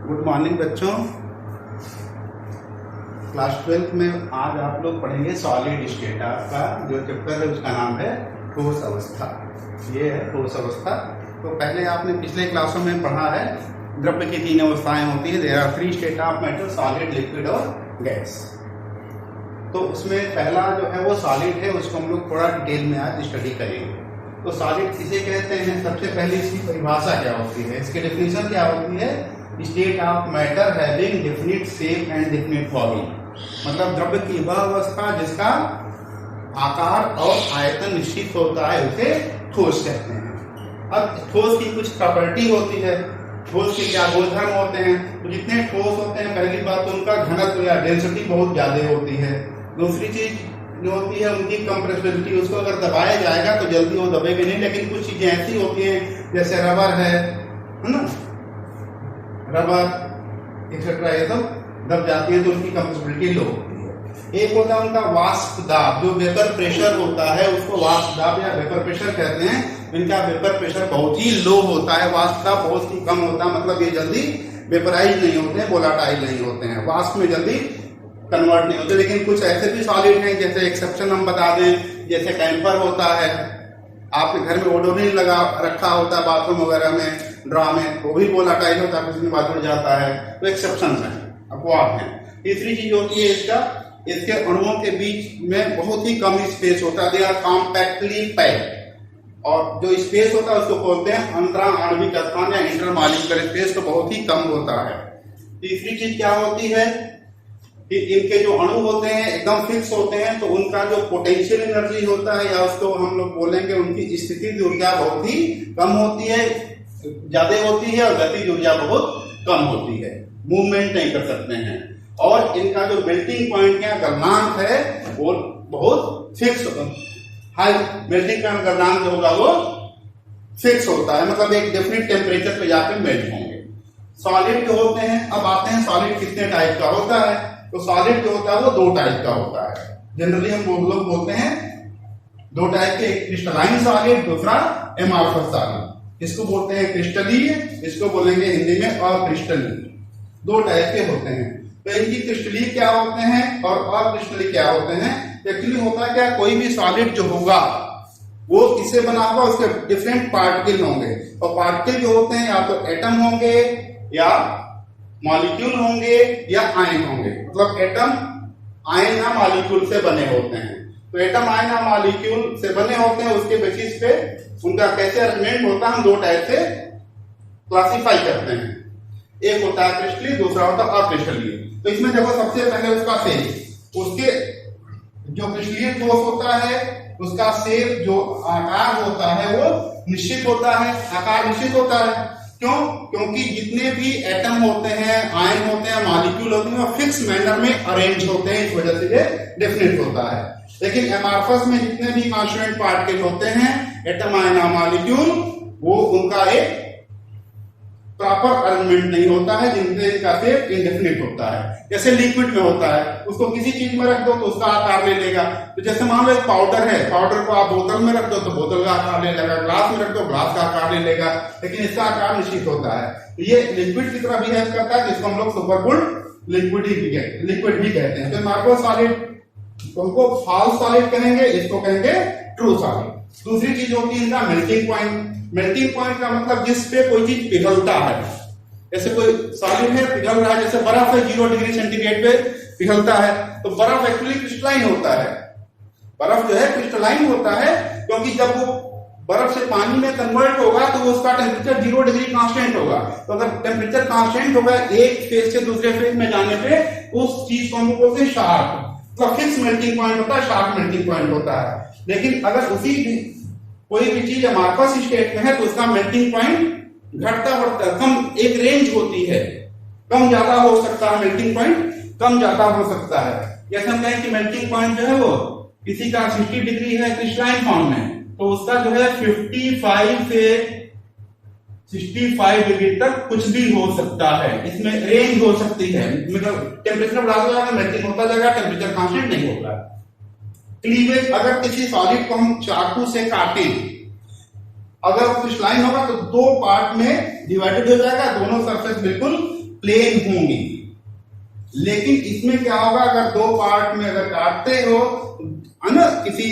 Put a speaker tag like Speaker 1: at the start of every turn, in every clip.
Speaker 1: Good morning बच्चों। Class 12 में आज आप लोग पढ़ेंगे सॉलिड स्टेट। आपका जो चैप्टर है उसका नाम है ठोस अवस्था। ये है ठोस अवस्था। तो पहले आपने पिछले क्लासों में पढ़ा है द्रव्य की तीन अवस्थाएं होती है। There are three state of matter, solid, liquid और गैस। तो उसमें पहला जो है वो सॉलिड है, उसको हम लोग थोड़ा डिटेल में आज स्टडी करेंगे। तो सॉलिड किसे कहते हैं? सबसे पहले इसकी परिभाषा क्या होती है, इसकी डेफिनेशन क्या होती है? State of matter having definite shape and definite volume. मतलब द्रव्य की वह अवस्था जिसका आकार और आयतन निश्चित होता है, उसे ठोस कहते हैं। अब ठोस की कुछ प्रॉपर्टी होती है, ठोस के क्या गुणधर्म होते हैं। तो जितने ठोस होते हैं, पहली बात तो उनका घनत्व या डेंसिटी बहुत ज्यादा होती है। दूसरी चीज जो होती है उनकी कंप्रेसिबिलिटी, उसको अगर दबाया जाएगा तो जल्दी वो दबेगी नहीं। लेकिन कुछ चीजें ऐसी होती हैं जैसे रबर है ना, रबर एक्सेट्रा, ये सब दब जाती है तो उनकी कंप्रेसिबिलिटी लो होती है। एक होता है उनका वाष्प दाब, जो वेपर प्रेशर होता है उसको वाष्प दाब या वेपर प्रेशर कहते हैं। इनका वेपर प्रेशर बहुत ही लो होता है, वाष्प दाब बहुत ही कम होता है। मतलब ये जल्दी वेपराइज नहीं होते हैं, वोलाटाइल नहीं होते हैं, वाष्प में जल्दी कन्वर्ट नहीं होते। लेकिन कुछ ऐसे भी सॉलिड हैं, जैसे एक्सेप्शन हम बता दें, जैसे कैंपर होता है, आपके घर में ओडोनिल लगा रखा होता है बाथरूम वगैरह में, ड्रा में, वो भी वोलाटाइल होता है, कुछ दिन बाद उड़ जाता है। तो एक्सेप्शन है, अपवाद है। तीसरी चीज होती है इसके अणुओं के बीच में बहुत ही कम स्पेस होता है, दे आर कॉम्पैक्टली पैक्ड। और जो स्पेस होता है उसको बोलते हैं अंतरा आणविक स्थान या इंटरमॉलिक्यूलर स्पेस, तो बहुत ही कम होता है। तीसरी चीज क्या होती है कि इनके जो अणु होते हैं एकदम फिक्स होते हैं, तो उनका जो पोटेंशियल एनर्जी होता है, या उसको हम लोग बोलेंगे उनकी स्थितिज ऊर्जा बहुत ही कम होती है, ज्यादा होती है, और गतिज ऊर्जा बहुत कम होती है, मूवमेंट नहीं कर सकते हैं। और इनका जो मेल्टिंग पॉइंट या गलनांक है वो बहुत फिक्स, हाई मेल्टिंग पॉइंट गलनांक जो होगा वो फिक्स होता है, मतलब एक डेफिनेट टेम्परेचर पे जाकर मेल्ट होंगे। सॉलिड जो होते हैं, अब आते हैं सॉलिड कितने टाइप का होता है। तो सॉलिड जो होता है वो दो टाइप का होता है। जनरली हम लोग बोलते हैं दो टाइप के, एक क्रिस्टलाइन सॉलिड, दूसरा एमॉर्फस सॉलिड। इसको बोलते हैं क्रिस्टलीय, इसको बोलेंगे हिंदी में अक्रिस्टलीय। दो टाइप के होते हैं। तो इनकी क्रिस्टलीय क्या होते हैं और अक्रिस्टलीय क्या होते हैं? एक्चुअली होता है क्या, कोई भी सॉलिड जो होगा वो किससे बना होगा, उसके डिफरेंट पार्टिकल होंगे। और पार्टिकल जो होते हैं या तो एटम होंगे, या मॉलिक्यूल होंगे, या आयन होंगे। मतलब एटम, आयन या मॉलिक्यूल से बने होते हैं। तो एटम, आयन या मॉलिक्यूल से बने होते हैं, उसके बेसिस पे उनका कैसे अरेंजमेंट होता है, हम दो टाइप से क्लासिफाई करते हैं। एक होता है क्रिस्टलीय, दूसरा होता है अक्रिस्टलीय। तो इसमें देखो सबसे पहले उसका शेप, उसके जो क्रिस्टलीय ठोस होता है उसका शेप, जो आकार होता है वो निश्चित होता है, आकार निश्चित होता है। क्यों? क्योंकि जितने भी एटम होते हैं, आयन होते हैं, मॉलिक्यूल होते हैं, वो फिक्स मैनर में अरेंज होते हैं, इस वजह से ये डेफिनेट होता है। लेकिन एमॉर्फस में जितने भी कॉन्स्टिट्यूएंट पार्टिकल होते हैं, एटम, आयन, मॉलिक्यूल, वो उनका एक प्रॉपर अरेंजमेंट नहीं होता है, जिनसे इनका शेप इंडेफिनिट होता है। जैसे लिक्विड में होता है, उसको किसी चीज में रख दो तो उसका आकार ले लेगा। तो जैसे मान लो एक पाउडर है, पाउडर को आप बोतल में रख दो तो बोतल का आकार ले लेगा, ग्लास में रख दो ग्लास का आकार ले लेगा, लेकिन इसका आकार निश्चित होता है। तो ये लिक्विड की तरह बिहेव करता है, जिसको हम लोग सुपरकूल्ड लिक्विड भी कहते हैं। तो एमॉर्फस सॉलिड, उसको फॉल्स सॉलिड कहेंगे, इसको कहेंगे ट्रू सॉलिड। दूसरी चीज होती है इनका मेल्टिंग पॉइंट। मेल्टिंग पॉइंट का मतलब जिस पे कोई चीज पिघलता है। जैसे कोई सॉलिड है, पिघल रहा है, जैसे बर्फ है, 0 डिग्री सेंटीग्रेड पे पिघलता है। तो बर्फ एक्चुअली क्रिस्टलाइन होता है, बर्फ जो है क्रिस्टलाइन होता है, क्योंकि जब वो बर्फ से पानी में कन्वर्ट होगा तो उसका टेम्परेचर 0 डिग्री कांस्टेंट होगा। तो अगर टेम्परेचर कांस्टेंट होगा एक फेज से दूसरे फेज में जाने पे, उस चीज को हम बोलते हैं शार्प। तो फिक्स मेल्टिंग पॉइंट होता है, शार्प मेल्टिंग पॉइंट होता है। लेकिन अगर उसी कोई भी चीज एमॉर्फस स्टेट में है तो उसका मेल्टिंग पॉइंट घटता बढ़ता, कम एक रेंज होती है, कम ज्यादा हो सकता है, मेल्टिंग पॉइंट कम ज्यादा हो सकता है। जैसे हम कहें कि मेल्टिंग पॉइंट जो है वो किसी का 60 डिग्री है क्रिस्टलाइन फॉर्म में, तो उसका जो है 55 से 65 डिग्री तक कुछ भी हो सकता है। इसमें रेंज हो सकती है, मतलब टेम्परेचर बढ़ाता जाएगा, मेल्टिंग होता जाएगा, टेम्परेचर कांस्टेंट नहीं होगा। क्लीवेज, अगर किसी सॉलिड को हम चाकू से काटें, अगर क्रिस्टलाइन होगा तो दो पार्ट में डिवाइडेड हो जाएगा, दोनों सरफेस बिल्कुल प्लेन होंगी। लेकिन इसमें क्या होगा, अगर दो पार्ट में अगर काटते हो है ना, किसी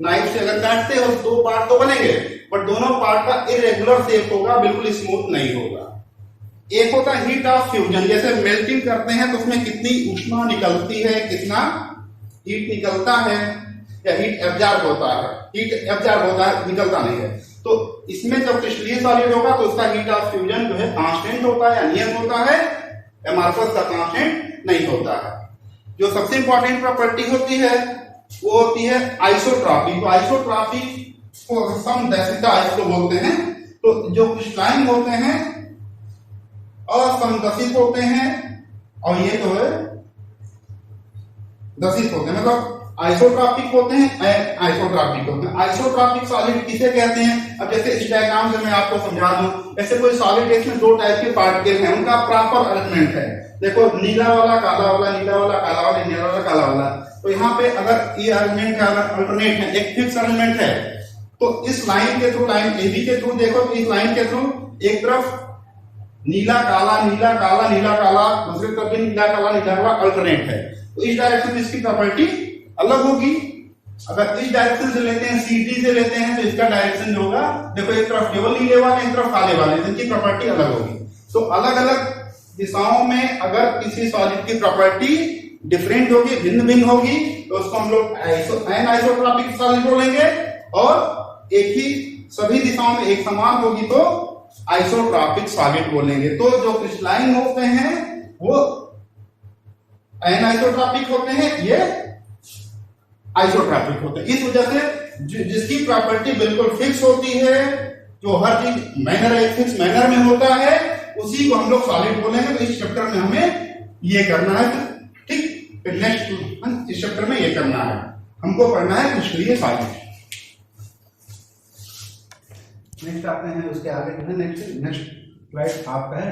Speaker 1: नाइफ से अगर काटते हो दो पार्ट तो बनेंगे, बट दोनों पार्ट का इरेगुलर शेप होगा, बिल्कुल स्मूथ नहीं होगा। एक होता है हीट ऑफ फ्यूजन, जैसे मेल्टिंग करते हैं तो उसमें कितनी ऊष्मा निकलती है, कितना हीट निकलता है, या हीट एब्जॉर्ब होता है, हीट एब्जॉर्ब होता है, निकलता नहीं है। तो इसमें जब क्रिस्टलीय सॉलिड होगा तो उसका हीट ऑफ फ्यूजन जो है कांस्टेंट होता है या नियत होता है, एमआरएस का कांस्टेंट नहीं होता है। जो सबसे इंपॉर्टेंट प्रॉपर्टी होती है वो होती है आइसोट्रॉपी। तो आइसोट्रॉपी को समदैशिकता इसको बोलते हैं। तो जो क्रिस्टलाइन होते हैं असमदशित होते हैं और ये जो है दशित होते हैं, मतलब आइसोट्रॉपिक होते हैं, आइसोट्रॉपिक होते हैं। आइसोट्रॉपिक सॉलिड किसे कहते हैं? अब जैसे इस डायग्राम से मैं आपको समझा दूं, ऐसे कोई सॉलिड है इसमें दो टाइप के पार्टिकल हैं, उनका प्रॉपर अरेंजमेंट है। देखो नीला वाला काला वाला, नीला वाला काला वाला, नीला वाला काला वाला। तो यहाँ पे अगर ये अरेंजमेंट है, अल्टरनेट है, एक फिक्स अरेंजमेंट है, तो इस लाइन के थ्रू, लाइन एबी के थ्रू देखो, इस लाइन के थ्रू एक तरफ नीला काला नीला काला नीला काला, दूसरी तरफ भी नीला काला नीला काला अल्टरनेट है। तो इस डायरेक्शन में इसकी प्रॉपर्टी अलग होगी। अगर इस डायरेक्शन से लेते हैं, सीडी से लेते हैं, तो इसका डायरेक्शन जो होगा, देखो एक तरफ केवल नीले वाले, एक तरफ काले वाले, इनकी प्रॉपर्टी अलग होगी। तो अलग अलग दिशाओं में अगर किसी सॉलिड की प्रॉपर्टी डिफरेंट होगी, भिन्न भिन्न होगी, तो उसको हम लोग एनाइसोट्रॉपिक सॉलिड बोलेंगे। और एक ही सभी दिशाओं में एक समान होगी तो आइसोट्रॉपिक सॉलिड बोलेंगे। तो जो क्रिस्टलाइन होते हैं वो एनाइसोट्रॉपिक होते हैं, ये आइसोट्रॉपिक होते हैं। इस वजह से जिसकी प्रॉपर्टी बिल्कुल फिक्स होती है, जो हर चीज मैनर एक फिक्स मैनर में होता है, उसी को हम लोग सॉलिड बोलेंगे। तो इस चैप्टर में हमें ये करना है, ठीक, नेक्स्ट इस चैप्टर में ये करना है, हमको पढ़ना है क्रिस्टलीय सॉलिड। नेक्स्ट आते हैं उसके आगे जो है, नेक्स्ट स्लाइड आपका है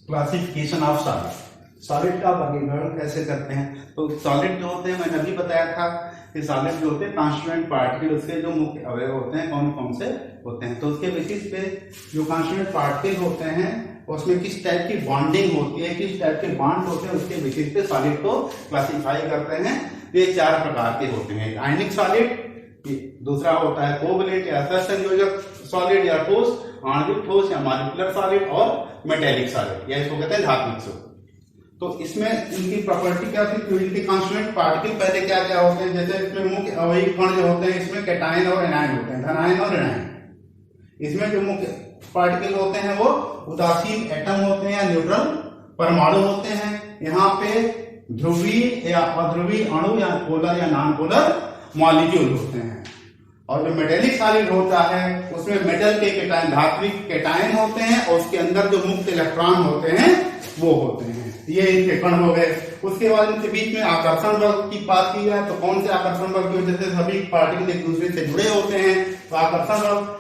Speaker 1: क्लासिफिकेशन ऑफ सॉलिड। सॉलिड का वर्गीकरण कैसे करते हैं? तो सॉलिड जो होते हैं, मैंने अभी बताया था कि सॉलिड जो होते हैं कांस्टिट्यूएंट पार्टिकल, उसके जो मुख्य अवयव होते हैं कौन कौन से होते हैं। तो उसके बेसिस पे जो कांस्टिट्यूएंट पार्टिकल होते हैं उसमें किस टाइप की बॉन्डिंग होती है, किस टाइप के बॉन्ड होते हैं, उसके बेसिस पे सॉलिड को क्लासिफाई करते हैं। ये चार प्रकार के होते हैं, आयनिक सॉलिड, दूसरा होता है कोवैलेंट या सहसंयोजक सॉलिड या ठोस, आणविक ठोस या मॉलिक्यूलर सॉलिड, और मेटेलिक सॉलिड या इसको कहते हैं धात्विक सॉलिड। तो इसमें इनकी प्रॉपर्टी क्या थी? तो इनके कांस्टिट्यूएंट पार्टिकल पहले क्या क्या होते हैं, जैसे इसमें मुख्य अवयवी कण जो होते हैं, इसमें कैटायन और एनायन होते हैं, धनायन और ऋणायन। इसमें जो मुख्य पार्टिकल होते हैं वो उदासीन एटम होते हैं या न्यूट्रल परमाणु होते हैं। यहाँ पे ध्रुवीय या अध्रुवीय अणु या पोलर या नॉन पोलर मॉलिक्यूल होते हैं। और जो मेटेलिक सॉलिड होता है उसमें मेटल के कैटायन, धात्विक कैटायन होते हैं, और उसके अंदर जो मुक्त इलेक्ट्रॉन होते हैं वो होते हैं। ये इनके कण हो गए। उसके बाद इनके बीच में आकर्षण बल की बात की जाए तो कौन से आकर्षण बल की वजह से सभी पार्टिकल एक दूसरे से जुड़े होते हैं? तो आकर्षण बल,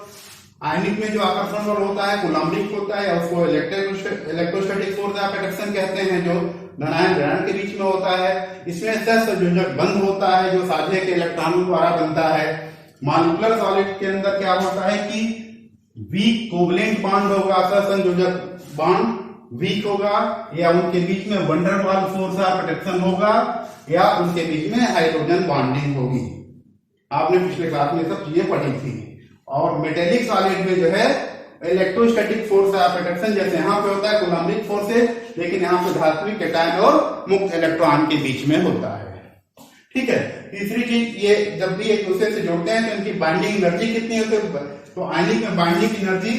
Speaker 1: आयनिक में जो आकर्षण बल होता है कूलम्बिक होता है, उसको इलेक्ट्रोस्टैटिक फोर्स ऑफ अट्रैक्शन कहते हैं, जो धनायन ऋणायन के बीच में होता है। इसमें सहसंयोजक बंध होता है जो साझे के इलेक्ट्रॉनों द्वारा बनता है। मॉलिक्यूलर सॉलिड के अंदर क्या होता है कि वीक कोवैलेंट बॉन्ड होगा, सहसंयोजक बॉन्ड वीक होगा, या उनके बीच में वंडर वाल फोर्स ऑफ अट्रैक्शन होगा, या उनके बीच में हाइड्रोजन बॉन्डिंग होगी। आपने पिछले क्लास में सब चीजें पढ़ी थी। और मेटेलिक सॉलिड में जो है इलेक्ट्रोस्टैटिक फोर्स ऑफ अट्रैक्शन, जैसे यहाँ पे होता है कूलम्बिक फोर्सेस, लेकिन यहाँ पे धात्विक कैटायन और मुक्त इलेक्ट्रॉन के बीच में होता है। ठीक है। तीसरी चीज, ये जब भी एक दूसरे से जुड़ते हैं तो इनकी बाइंडिंग एनर्जी कितनी होती है? तो आयनिक में बाइंडिंग एनर्जी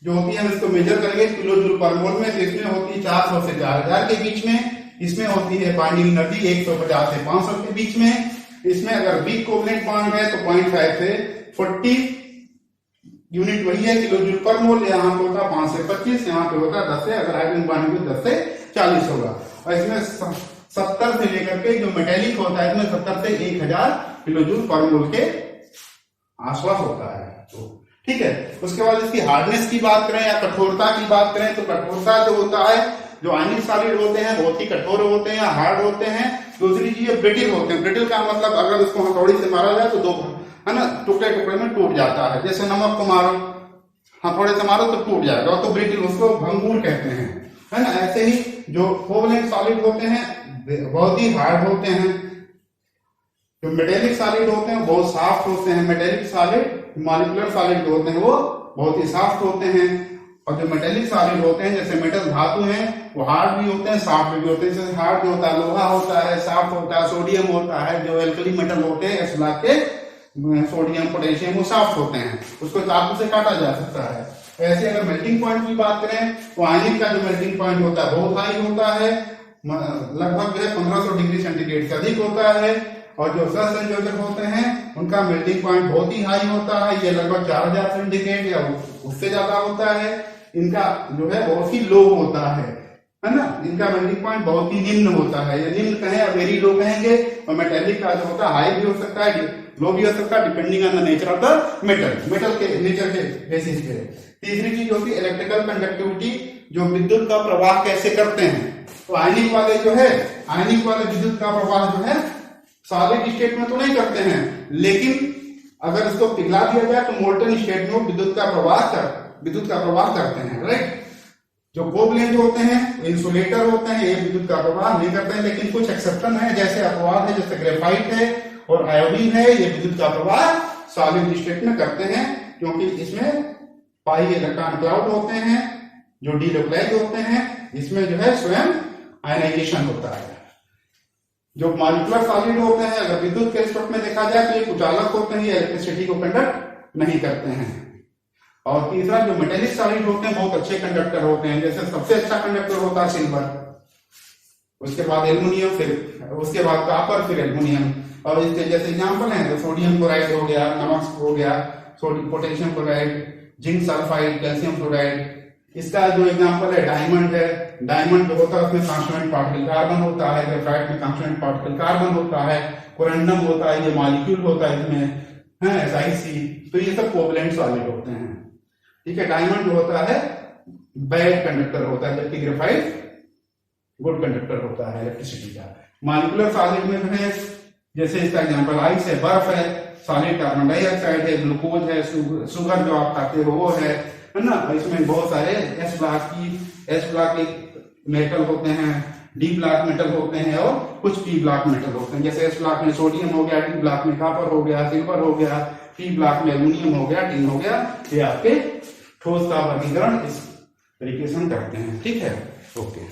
Speaker 1: जो होती है हम इसको मेजर करेंगे किलो जूल पर मोल में, तो इसमें होती है 400 से 4000 के बीच में। इसमें होती है बाइंडिंग एनर्जी 150 से 500 के बीच में। इसमें अगर वीक कोवैलेंट बॉन्ड है तो 0.5 से 40 यूनिट वही है किलो जूल पर मोल। यहाँ पे होता है 5 से 25, यहाँ पे होता है 10 से, अगर हाइड्रोजन बॉन्डिंग 10 से 40 होगा। और इसमें 70 से लेकर के जो मेटेलिक होता है इसमें 70 से 1000 किलो जूल पर मोल के आसपास होता है। तो ठीक है। उसके बाद इसकी हार्डनेस की बात करें या कठोरता की बात करें, तो कठोरता जो होता है, जो आयनिक सॉलिड होते हैं बहुत ही कठोर होते हैं या हार्ड होते हैं। दूसरी चीज ब्रिटिल होते हैं। ब्रिटिल का मतलब अगर इसको हथौड़ी से मारा जाए तो दो है ना टुकड़े टुकड़े में टूट जाता है। जैसे नमक को मारो, हथौड़े से मारो तो टूट जाएगा, तो ब्रिटिल, उसको भंगूर कहते हैं, है ना। ऐसे ही जो कोवलेंट सॉलिड होते हैं बहुत ही हार्ड होते हैं, जो मेटेलिक सॉलिड होते हैं बहुत सॉफ्ट होते हैं। मेटेलिक सॉलिड मॉलिक्यूलर सॉलिड जो होते हैं वो बहुत ही सॉफ्ट होते हैं, और जो मेटेलिक सॉलिड होते हैं जैसे मेटल धातु हैं वो हार्ड भी होते हैं सॉफ्ट भी होते हैं। जैसे हार्ड जो होता है लोहा होता है, सॉफ्ट होता है सोडियम होता है, जो एल्कली मेटल होते हैं एस ब्लॉक के सोडियम पोटेशियम वो सॉफ्ट होते हैं, उसको चाकू से काटा जा सकता है। ऐसे अगर मेल्टिंग पॉइंट की बात करें तो आयनिक का जो मेल्टिंग पॉइंट होता है बहुत हाई होता है, लगभग 1500 डिग्री सेंटीग्रेड से अधिक होता है। और जो सहसंयोजक होते हैं उनका मेल्टिंग पॉइंट बहुत ही हाई होता है, ये लगभग 4000 सेंटीग्रेड या उससे ज्यादा होता है। इनका जो है बहुत ही लो होता है ना। इनका मेल्टिंग पॉइंट बहुत ही निम्न होता है, या निम्न कहें या वेरी लो कहेंगे। और मेटेलिक का जो होता है हाई भी हो सकता है लो भी हो सकता है, depending on the nature of the metal के नेचर के बेसिस पे। तीसरी चीज होती है इलेक्ट्रिकल कंडक्टिविटी, जो विद्युत का प्रवाह कैसे करते हैं। तो आयनिक वाले जो है आयनिक वाले विद्युत का प्रवाह जो है सॉलिड स्टेट में तो नहीं करते हैं, लेकिन अगर इसको पिघला दिया जाए तो मोल्टन स्टेट में विद्युत का प्रवाह करते हैं, राइट। जो कोवलेंट होते हैं इंसुलेटर होते हैं, ये विद्युत का प्रवाह नहीं करते हैं, लेकिन कुछ एक्सेप्शन है, जैसे अपवाद है, जैसे ग्रेफाइट है और आयोडीन है, ये विद्युत का प्रवाह सॉलिड स्टेट में करते हैं, क्योंकि इसमें पाई इलेक्ट्रॉन क्लाउड होते हैं जो डीलोकलाइज होते हैं। इसमें जो है स्वयं आयनाइजेशन होता है। जो मॉलिक्यूलर सॉलिड होते हैं अगर विद्युत के रिस्पेक्ट में देखा जाए तो ये कुचालक होते हैं, ये इलेक्ट्रिसिटी को कंडक्ट नहीं करते हैं। और तीसरा जो मेटेलिक सॉलिड होते हैं बहुत अच्छे कंडक्टर होते हैं, जैसे सबसे अच्छा कंडक्टर होता है सिल्वर, उसके बाद एल्युमिनियम, फिर उसके बाद कॉपर, फिर एल्युमिनियम। और इसके जैसे एग्जाम्पल है तो सोडियम क्लोराइड हो गया, नमक हो गया, potassium chloride, zinc sulphide, calcium chloride. इसका जो एग्जाम्पल है डायमंड है। डायमंड जो होता है उसमें कॉन्स्टिट्यूएंट पार्टिकल कार्बन होता है, ग्रेफाइट में कॉन्स्टिट्यूएंट पार्टिकल कार्बन होता है, कोरेंडम होता है, ये मॉलिक्यूल होता है इसमें है SiC। तो ये सब कोवलेंट सॉलिड होते हैं, ठीक है। डायमंड जो होता है बैड कंडक्टर होता है, जबकि ग्रेफाइट गुड कंडक्टर होता है इलेक्ट्रिसिटी का। मॉलिक्यूलर सॉलिड में जो है जैसे इसका एग्जांपल आइस है, बर्फ है, सॉलिड कार्बन डाइऑक्साइड है, ग्लूकोज है, शुगर जो आप खाते हो वो है ना। इसमें बहुत सारे एस ब्लॉक के मेटल होते हैं, डी ब्लॉक मेटल होते हैं और कुछ पी ब्लॉक मेटल होते हैं। जैसे एस ब्लॉक में सोडियम हो गया, डी ब्लॉक में कॉपर हो गया, सिल्वर हो गया, पी ब्लॉक में एल्युमिनियम हो गया, टिन हो गया। ये आपके ठोस का वर्गीकरण इस तरीके से हम करते हैं, ठीक है। ओके।